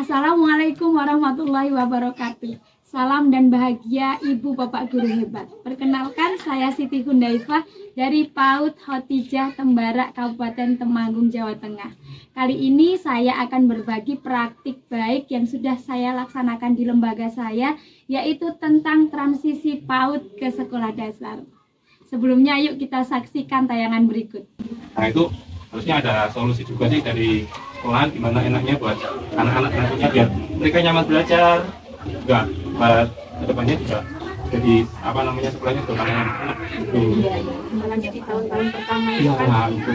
Assalamualaikum warahmatullahi wabarakatuh. Salam dan bahagia Ibu Bapak Guru hebat. Perkenalkan, saya Siti Hundaifah dari PAUD Khotijah Tembarak, Kabupaten Temanggung, Jawa Tengah. Kali ini saya akan berbagi praktik baik yang sudah saya laksanakan di lembaga saya, yaitu tentang transisi PAUD ke sekolah dasar. Sebelumnya yuk kita saksikan tayangan berikut. Nah, itu harusnya ada solusi juga nih dari sekolah, gimana enaknya buat anak-anak nantinya biar mereka nyaman belajar, juga buat kedepannya juga jadi sekolahnya juga enak gitu. Iya, apalagi di tahun-tahun pertama itu Ya, kan itu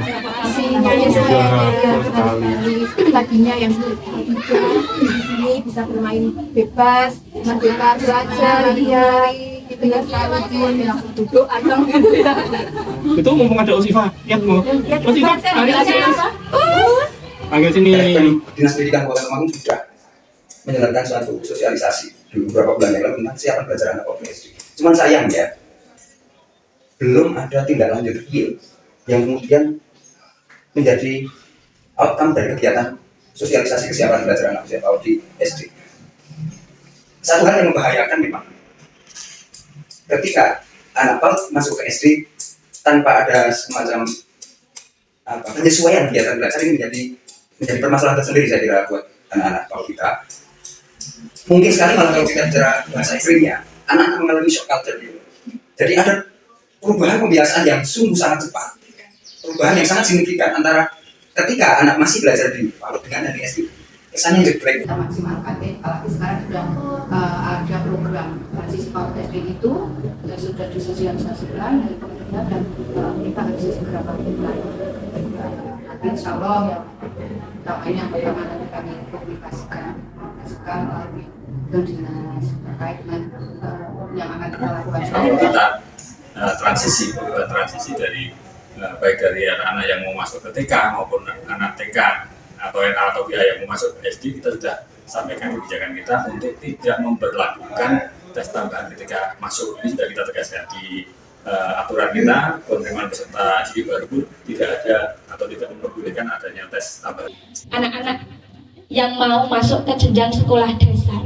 sinyalnya sekali. Tadinya yang di sini bisa bermain bebas, merdeka belajar, gitu ya, sekali langsung duduk atau gitu ya. Itu mumpung ada Usifah, lihat mau. Usifah, panggil sini. Dinas Pendidikan Kabupaten Temanggung sudah menyelenggarakan suatu sosialisasi di beberapa bulan yang lalu tentang kesiapan belajar anak SD. Cuman sayang ya, belum ada tindak lanjut real yang kemudian menjadi outcome dari kegiatan sosialisasi kesiapan belajar anak usia PAUD di SD. Satu hal yang membahayakan memang, ketika anak PAUD masuk ke SD tanpa ada semacam penyesuaian kegiatan belajar, ini menjadi permasalahan tersendiri saya kira buat anak-anak PAUD kita. Mungkin sekali malah kalau kita bicara bahasa ekstrimnya, anak-anak mengalami shock culture gitu. Jadi ada perubahan pembiasaan yang sungguh sangat cepat, perubahan yang sangat signifikan antara ketika anak masih belajar di PAUD dengan di SD. Kesannya jeblek. Kita maksimalkan, apalagi sekarang sudah ada program transisi PAUD SD itu sudah disosialisasikan dari pemerintah dan kita harus segera melakukan. Nanti insya Allah yang pertama nanti kami publikasikan melalui dinas terkait dengan yang akan kita lakukan. Kita transisi dari baik dari anak-anak yang mau masuk ke TK maupun anak TK atau NA atau BA yang mau masuk ke SD, kita sudah sampaikan kebijakan kita untuk tidak memperlakukan tes tambahan ketika masuk. Ini sudah kita tegaskan di aturan kita, penerimaan peserta didik baru pun tidak ada atau tidak memperbolehkan adanya tes tambahan. Anak-anak yang mau masuk ke jenjang sekolah dasar.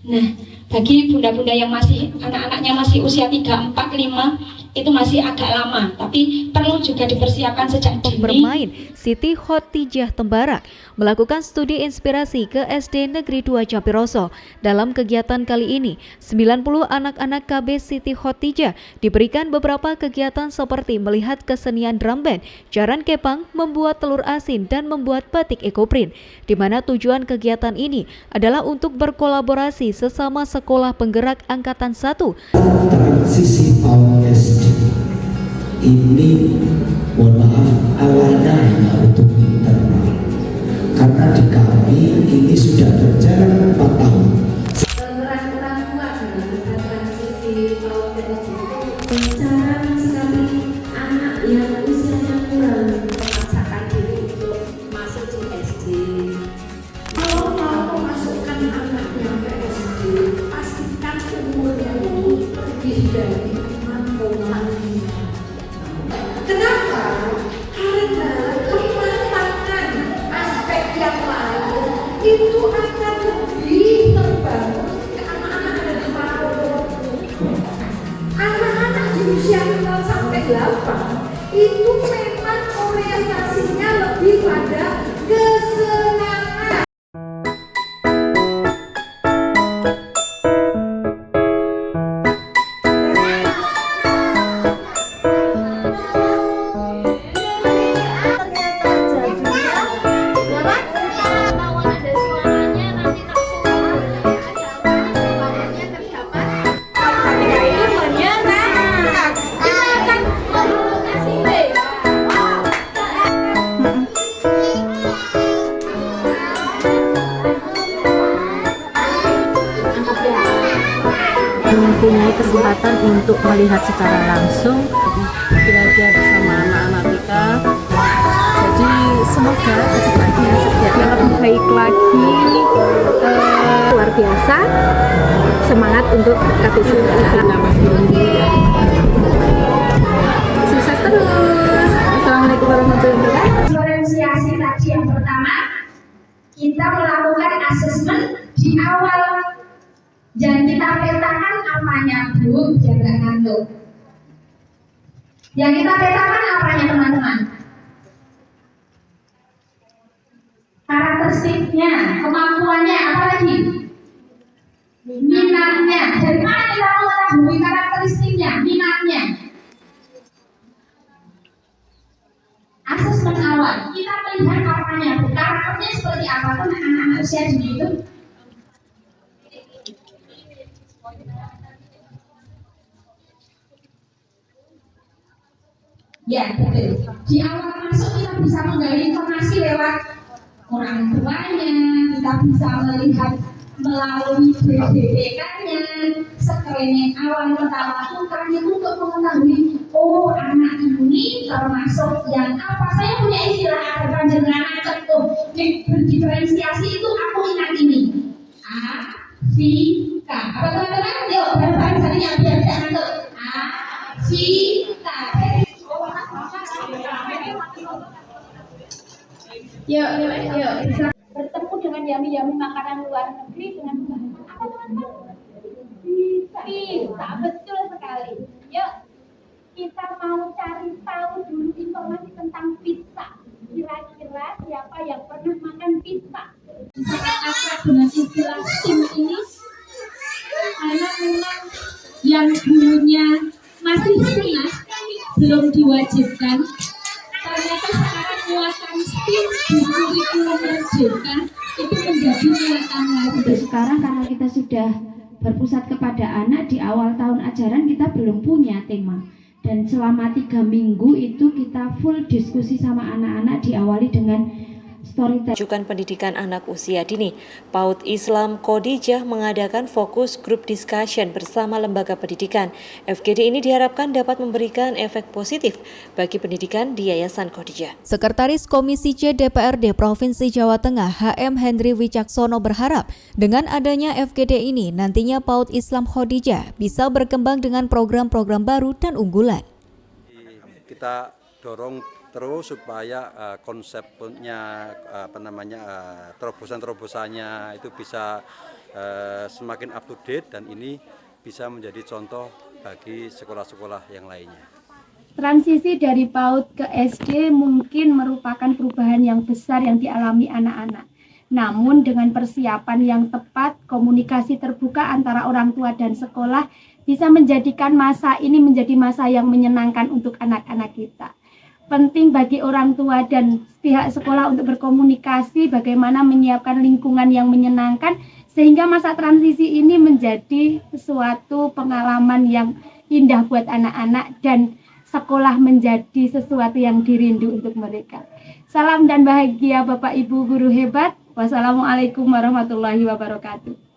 Nah, bagi bunda-bunda yang masih anak-anaknya masih usia 3, 4, 5 itu masih agak lama, tapi perlu juga dipersiapkan sejak dini. Bermain, Siti Khotijah Tembarak melakukan studi inspirasi ke SD Negeri 2 Jampiroso. Dalam kegiatan kali ini, 90 anak-anak KB Siti Khotijah diberikan beberapa kegiatan seperti melihat kesenian drum band, jaran kepang, membuat telur asin, dan membuat batik ekoprint, di mana tujuan kegiatan ini adalah untuk berkolaborasi sesama sekolah penggerak Angkatan 1. Transisi PAUD SD ini, mohon maaf, awalnya hanya untuk internal, karena di kami ini sudah berjalan 4 tahun. Peran orang tua dalam bisa transisi PAUD SD cara mencari anak yang usianya kurang memaksakan diri untuk masuk di SD. Kalau mau memasukkan anaknya ke SD, pastikan umurnya itu lebih dari 6,5. Kenapa? Karena kematangan aspek yang lain itu akan lebih terbangun ketika anak-anak ada di PAUD. Anak-anak di usia 0 sampai 8 itu memang orientasinya lebih pada kesenangan. mempunyai kesempatan untuk melihat secara langsung, belajar bersama anak-anak kita. Jadi semoga kedepannya terjadi lebih baik lagi. Luar biasa, semangat untuk KPC. Sukses terus. Assalamualaikum warahmatullahi wabarakatuh. Diferensiasi tadi yang pertama, kita melakukan asesmen di awal yang kita petakan apanya Bu, biar nggak ngantuk. Yang kita petakan apanya teman-teman? Karakteristiknya, kemampuannya, apa lagi? Minatnya. Dari mana kita mengetahui karakteristiknya, minatnya? Asesmen awal, kita melihat apanya, karakternya seperti apa tuh anak-anak usia dini itu. Ya, betul. Di awal masuk kita bisa menggali informasi lewat orang tuanya, kita bisa melihat melalui BDDK-nya, screening awal kita lakukan itu untuk mengetahui, oh anak ini termasuk yang apa. Saya punya istilah ada panjenengan cetuk berdiferensiasi itu aku ingat ini A, V, K. Apa teman-teman? Yuk bareng-bareng saling yang biar tidak ngantuk. A, V, K. Yuk, bisa Bertemu dengan yami-yami makanan luar negeri dengan bahan apa teman-teman? Bisa, betul sekali. Yuk, kita mau cari tahu dulu informasi tentang pizza. Kira-kira siapa yang pernah makan pizza? Sangat akrab dengan istilah STEAM ini, karena memang yang dulunya masih sunnah, belum diwajibkan. Ternyata sekarang muatan STEAM di kurikulum merdeka itu menjadi muatan wajib. Sekarang karena kita sudah berpusat kepada anak, di awal tahun ajaran kita belum punya tema. Dan selama 3 minggu itu kita full diskusi sama anak-anak, diawali dengan storytelling. Rujukan pendidikan anak usia dini, PAUD Islam Khadijah mengadakan fokus group discussion bersama lembaga pendidikan. FGD ini diharapkan dapat memberikan efek positif bagi pendidikan di Yayasan Khadijah. Sekretaris Komisi C DPRD Provinsi Jawa Tengah HM Hendri Wicaksono berharap dengan adanya FGD ini nantinya PAUD Islam Khadijah bisa berkembang dengan program-program baru dan unggulan. Kita dorong terus supaya konsepnya terobosan-terobosannya itu bisa semakin up to date dan ini bisa menjadi contoh bagi sekolah-sekolah yang lainnya. Transisi dari PAUD ke SD mungkin merupakan perubahan yang besar yang dialami anak-anak. Namun dengan persiapan yang tepat, komunikasi terbuka antara orang tua dan sekolah bisa menjadikan masa ini menjadi masa yang menyenangkan untuk anak-anak kita. Penting bagi orang tua dan pihak sekolah untuk berkomunikasi bagaimana menyiapkan lingkungan yang menyenangkan sehingga masa transisi ini menjadi sesuatu pengalaman yang indah buat anak-anak dan sekolah menjadi sesuatu yang dirindu untuk mereka. Salam dan bahagia Bapak Ibu guru hebat. Wassalamualaikum warahmatullahi wabarakatuh.